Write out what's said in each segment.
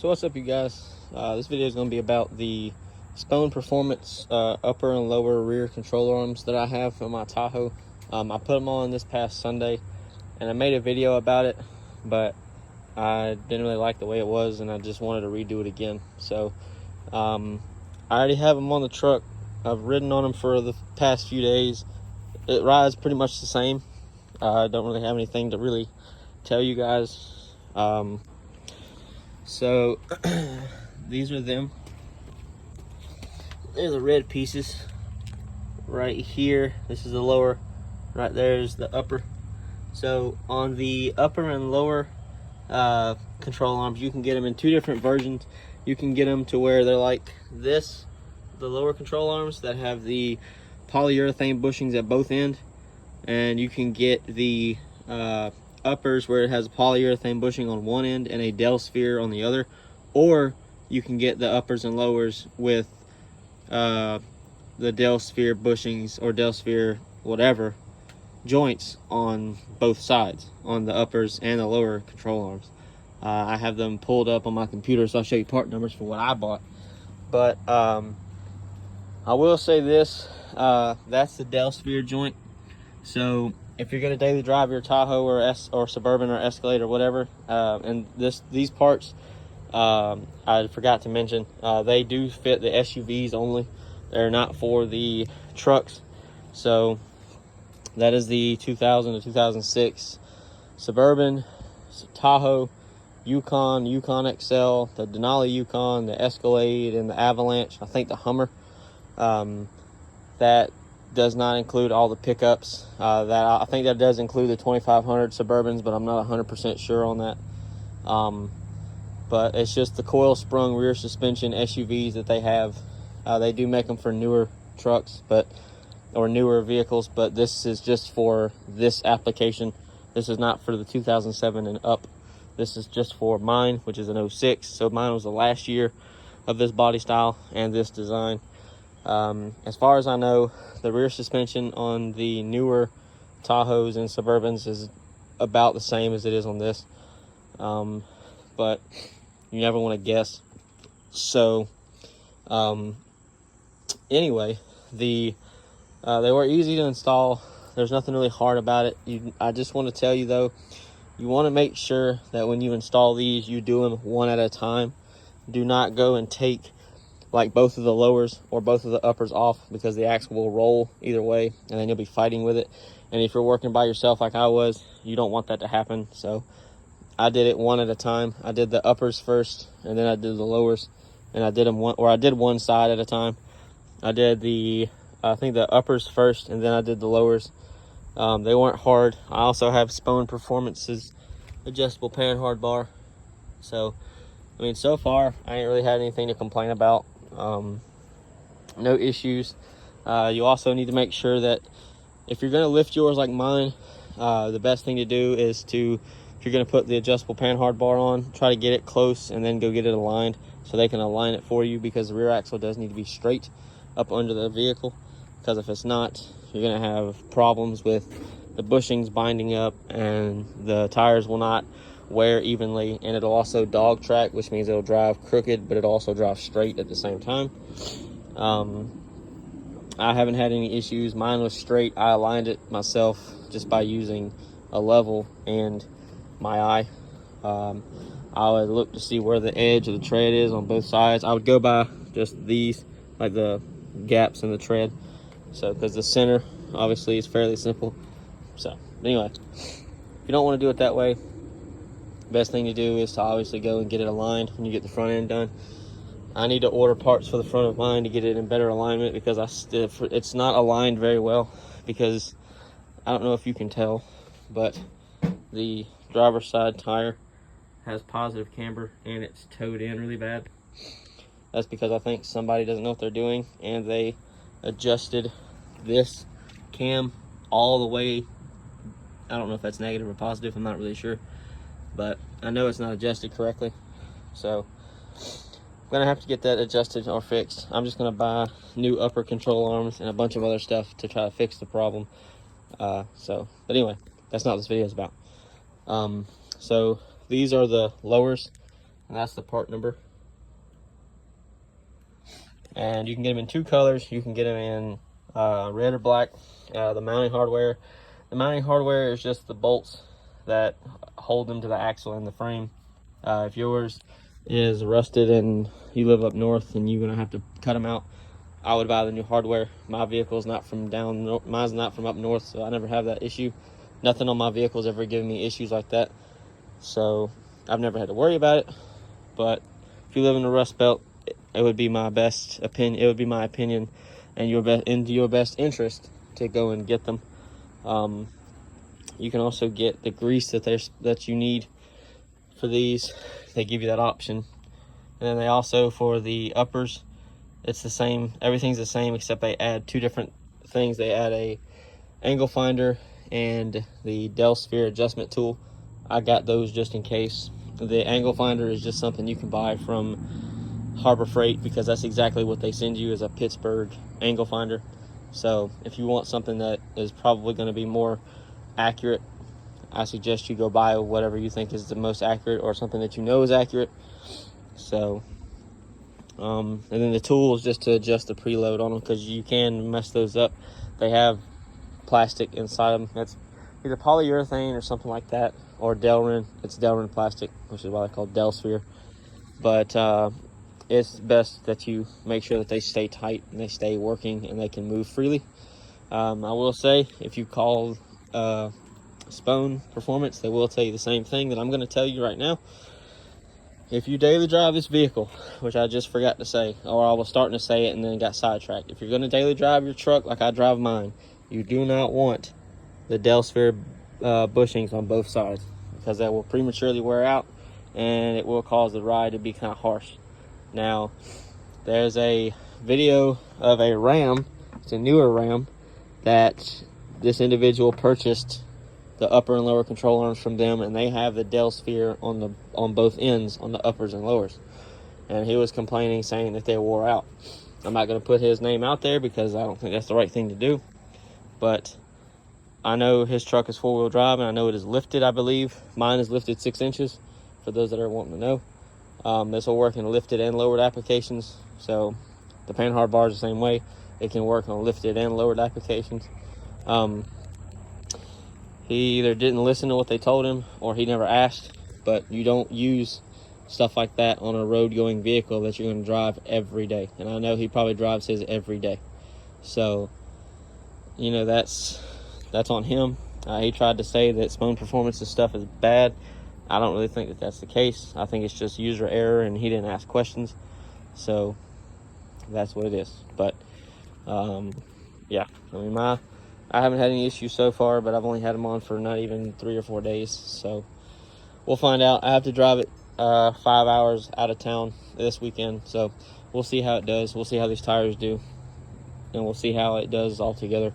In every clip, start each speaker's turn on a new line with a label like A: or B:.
A: So what's up, you guys? This video is going to be about the SPOHN Performance upper and lower rear control arms that I have for my Tahoe. I put them on this past Sunday, and I made a video about it, but I didn't really like the way it was, and I just wanted to redo it again. So I already have them on the truck. I've ridden on them for the past few days. It rides pretty much the same. I don't really have anything to really tell you guys. So these are them. They're the red pieces right here. This is the lower, right there is the upper. So on the upper and lower control arms, you can get them in two different versions. You can get them to where they're like this, the lower control arms that have the polyurethane bushings at both ends, and you can get the uppers where it has a polyurethane bushing on one end and a Dell sphere on the other, or you can get the uppers and lowers with the Dell sphere bushings or Dell sphere whatever joints on both sides, on the uppers and the lower control arms. I have them pulled up on my computer, so I'll show you part numbers for what I bought. But I will say this, that's the Dell sphere joint. So if you're going to daily drive your Tahoe or Suburban or Escalade or whatever, and these parts, I forgot to mention, they do fit the SUVs only. They're not for the trucks. So that is the 2000 to 2006 Suburban, Tahoe, Yukon XL, the Denali Yukon, the Escalade, and the Avalanche. I think the Hummer. That does not include all the pickups. I think that does include the 2500 Suburbans, but I'm not 100% sure on that. But it's just the coil sprung rear suspension SUVs that they have. They do make them for newer trucks, or newer vehicles, but this is just for this application. This is not for the 2007 and up. This is just for mine, which is an 06. So mine was the last year of this body style and this design. As far as I know, the rear suspension on the newer Tahoes and Suburbans is about the same as it is on this. But you never want to guess. So anyway, they were easy to install. There's nothing really hard about it. I just want to tell you though, you want to make sure that when you install these, you do them one at a time. Do not go and take like both of the lowers or both of the uppers off, because the axle will roll either way and then you'll be fighting with it. And if you're working by yourself like I was, you don't want that to happen. So I did it one at a time. I did the uppers first and then I did the lowers, and I did them one side at a time. I did I think the uppers first and then I did the lowers. They weren't hard. I also have SPOHN Performance's adjustable panhard bar. So I mean, so far I ain't really had anything to complain about. No issues. You also need to make sure that if you're going to lift yours like mine, the best thing to do is if you're going to put the adjustable panhard bar on, try to get it close and then go get it aligned so they can align it for you, because the rear axle does need to be straight up under the vehicle, because if it's not, you're going to have problems with the bushings binding up and the tires will not wear evenly, and it'll also dog track, which means it'll drive crooked, but it'll also drive straight at the same time. I haven't had any issues. Mine was straight. I aligned it myself just by using a level and my eye. I would look to see where the edge of the tread is on both sides. I would go by just these, like the gaps in the tread. So, because the center obviously is fairly simple. So anyway, if you don't want to do it that way, best thing to do is to obviously go and get it aligned when you get the front end done. I need to order parts for the front of mine to get it in better alignment, because it's not aligned very well, because I don't know if you can tell, but the driver's side tire has positive camber and it's towed in really bad. That's because I think somebody doesn't know what they're doing, and they adjusted this cam all the way. I don't know if that's negative or positive, I'm not really sure, but I know it's not adjusted correctly. So I'm gonna have to get that adjusted or fixed. I'm just gonna buy new upper control arms and a bunch of other stuff to try to fix the problem. But anyway, that's not what this video is about. So these are the lowers. and that's the part number. And you can get them in 2 colors. You can get them in red or black. The mounting hardware is just the bolts that hold them to the axle and the frame. If yours is rusted and you live up north and you're gonna have to cut them out, I would buy the new hardware. My vehicle's not from mine's not from up north, so I never have that issue. Nothing on my vehicle's ever given me issues like that, so I've never had to worry about it. But if you live in the Rust Belt, it would be my best opinion. It would be my opinion, and into your best interest to go and get them. You can also get the grease that you need for these. They give you that option, and then they also, for the uppers, it's the same. Everything's the same except they add 2 different things. They add a angle finder and the Del Sphere adjustment tool. I got those just in case. The angle finder is just something you can buy from Harbor Freight, because that's exactly what they send you, is a Pittsburgh angle finder. So if you want something that is probably going to be more accurate, I suggest you go buy whatever you think is the most accurate, or something that you know is accurate. So and then the tool is just to adjust the preload on them, because you can mess those up. They have plastic inside them that's either polyurethane or something like that, or Delrin. It's Delrin plastic, which is why they're called Del Sphere. But it's best that you make sure that they stay tight and they stay working and they can move freely. I will say, if you call SPOHN Performance, they will tell you the same thing that I'm going to tell you right now. If you daily drive this vehicle, which I just forgot to say, or I was starting to say it and then got sidetracked. If you're going to daily drive your truck like I drive mine, you do not want the Del Sphere bushings on both sides, because that will prematurely wear out and it will cause the ride to be kind of harsh. Now, there's a video of a Ram, it's a newer Ram, that this individual purchased the upper and lower control arms from them, and they have the Del Sphere on both ends, on the uppers and lowers. And he was complaining, saying that they wore out. I'm not going to put his name out there because I don't think that's the right thing to do. But I know his truck is 4-wheel drive, and I know it is lifted, I believe. Mine is lifted 6 inches, for those that are wanting to know. This will work in lifted and lowered applications. So the panhard bar is the same way. It can work on lifted and lowered applications. He either didn't listen to what they told him, or he never asked. But you don't use stuff like that on a road going vehicle that you're going to drive every day. And I know he probably drives his every day. So, you know, that's on him. He tried to say that SPOHN Performance's stuff is bad. I don't really think that that's the case. I think it's just user error, and he didn't ask questions. So that's what it is. But yeah, I mean, I haven't had any issues so far, but I've only had them on for not even 3 or 4 days. So we'll find out. I have to drive it 5 hours out of town this weekend. So we'll see how it does. We'll see how these tires do, and we'll see how it does all together.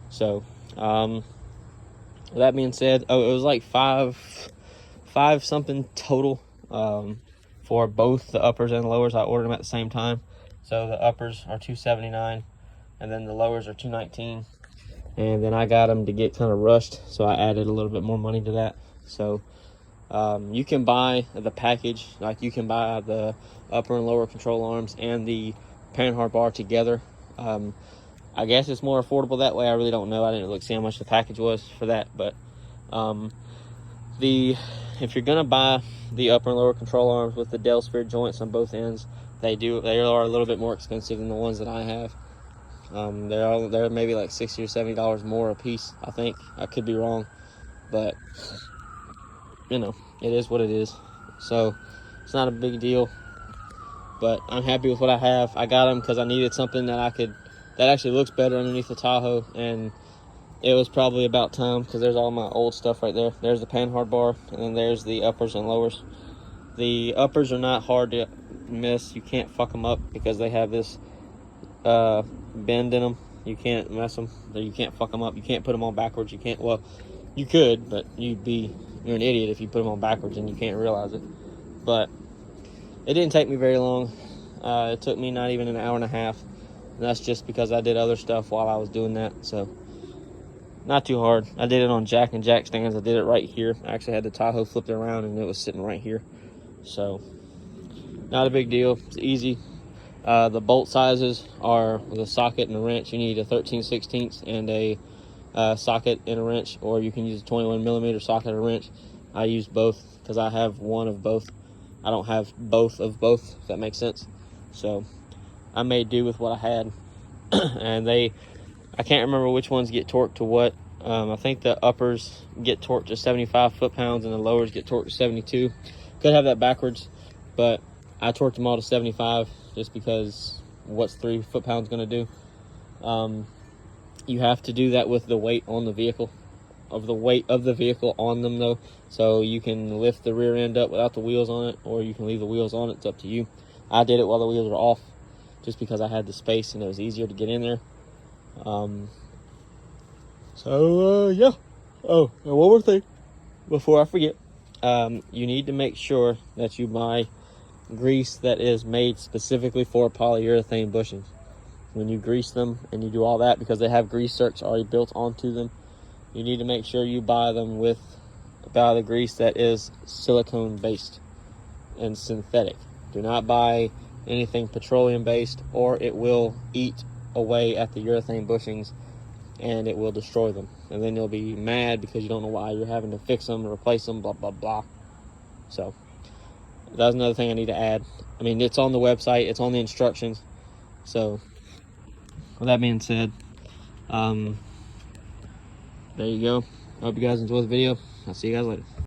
A: So that being said, it was like five something total for both the uppers and lowers. I ordered them at the same time. So the uppers are $279, and then the lowers are $219. And then I got them to get kind of rushed, so I added a little bit more money to that. So you can buy the package, like you can buy the upper and lower control arms and the panhard bar together. I guess it's more affordable that way. I really don't know. I didn't see how much the package was for that. But if you're gonna buy the upper and lower control arms with the Del Sphere joints on both ends, they are a little bit more expensive than the ones that I have. They're maybe like $60 or $70 more a piece, I think. I could be wrong, but you know, it is what it is. So it's not a big deal, but I'm happy with what I have. I got them because I needed something that actually looks better underneath the Tahoe, and it was probably about time, because there's all my old stuff right there. There's the panhard bar, and then there's the uppers and lowers. The uppers are not hard to miss. You can't fuck them up because they have this bend in them. You can't mess them. You can't fuck them up. You can't put them on backwards. You can't, well, you could, but you're an idiot if you put them on backwards and you can't realize it. But it didn't take me very long. It took me not even an hour and a half, and that's just because I did other stuff while I was doing that. So not too hard. I did it on jack stands. I did it right here. I actually had the Tahoe flipped around, and it was sitting right here. So Not a big deal. It's easy. The bolt sizes are with a socket and a wrench. You need a 13/16 and a socket and a wrench, or you can use a 21mm socket or wrench. I use both because I have one of both. I don't have both of both, if that makes sense. So I made do with what I had. And I can't remember which ones get torqued to what. I think the uppers get torqued to 75 foot-pounds and the lowers get torqued to 72. Could have that backwards, but I torqued them all to 75 just because what's 3 foot-pounds going to do? You have to do that with the weight on the vehicle, of the weight of the vehicle on them though. So you can lift the rear end up without the wheels on it, or you can leave the wheels on it. It's up to you. I did it while the wheels were off just because I had the space and it was easier to get in there. Yeah. Oh, and one more thing before I forget. You need to make sure that you buy grease that is made specifically for polyurethane bushings. When you grease them and you do all that, because they have grease zerks already built onto them, you need to make sure you buy them with the grease that is silicone based and synthetic. Do not buy anything petroleum based, or it will eat away at the urethane bushings and it will destroy them, and then you'll be mad because you don't know why you're having to fix them or replace them, blah blah blah. So that's another thing I need to add. I mean, it's on the website, it's on the instructions. So with that being said, there you go. I hope you guys enjoy the video. I'll see you guys later.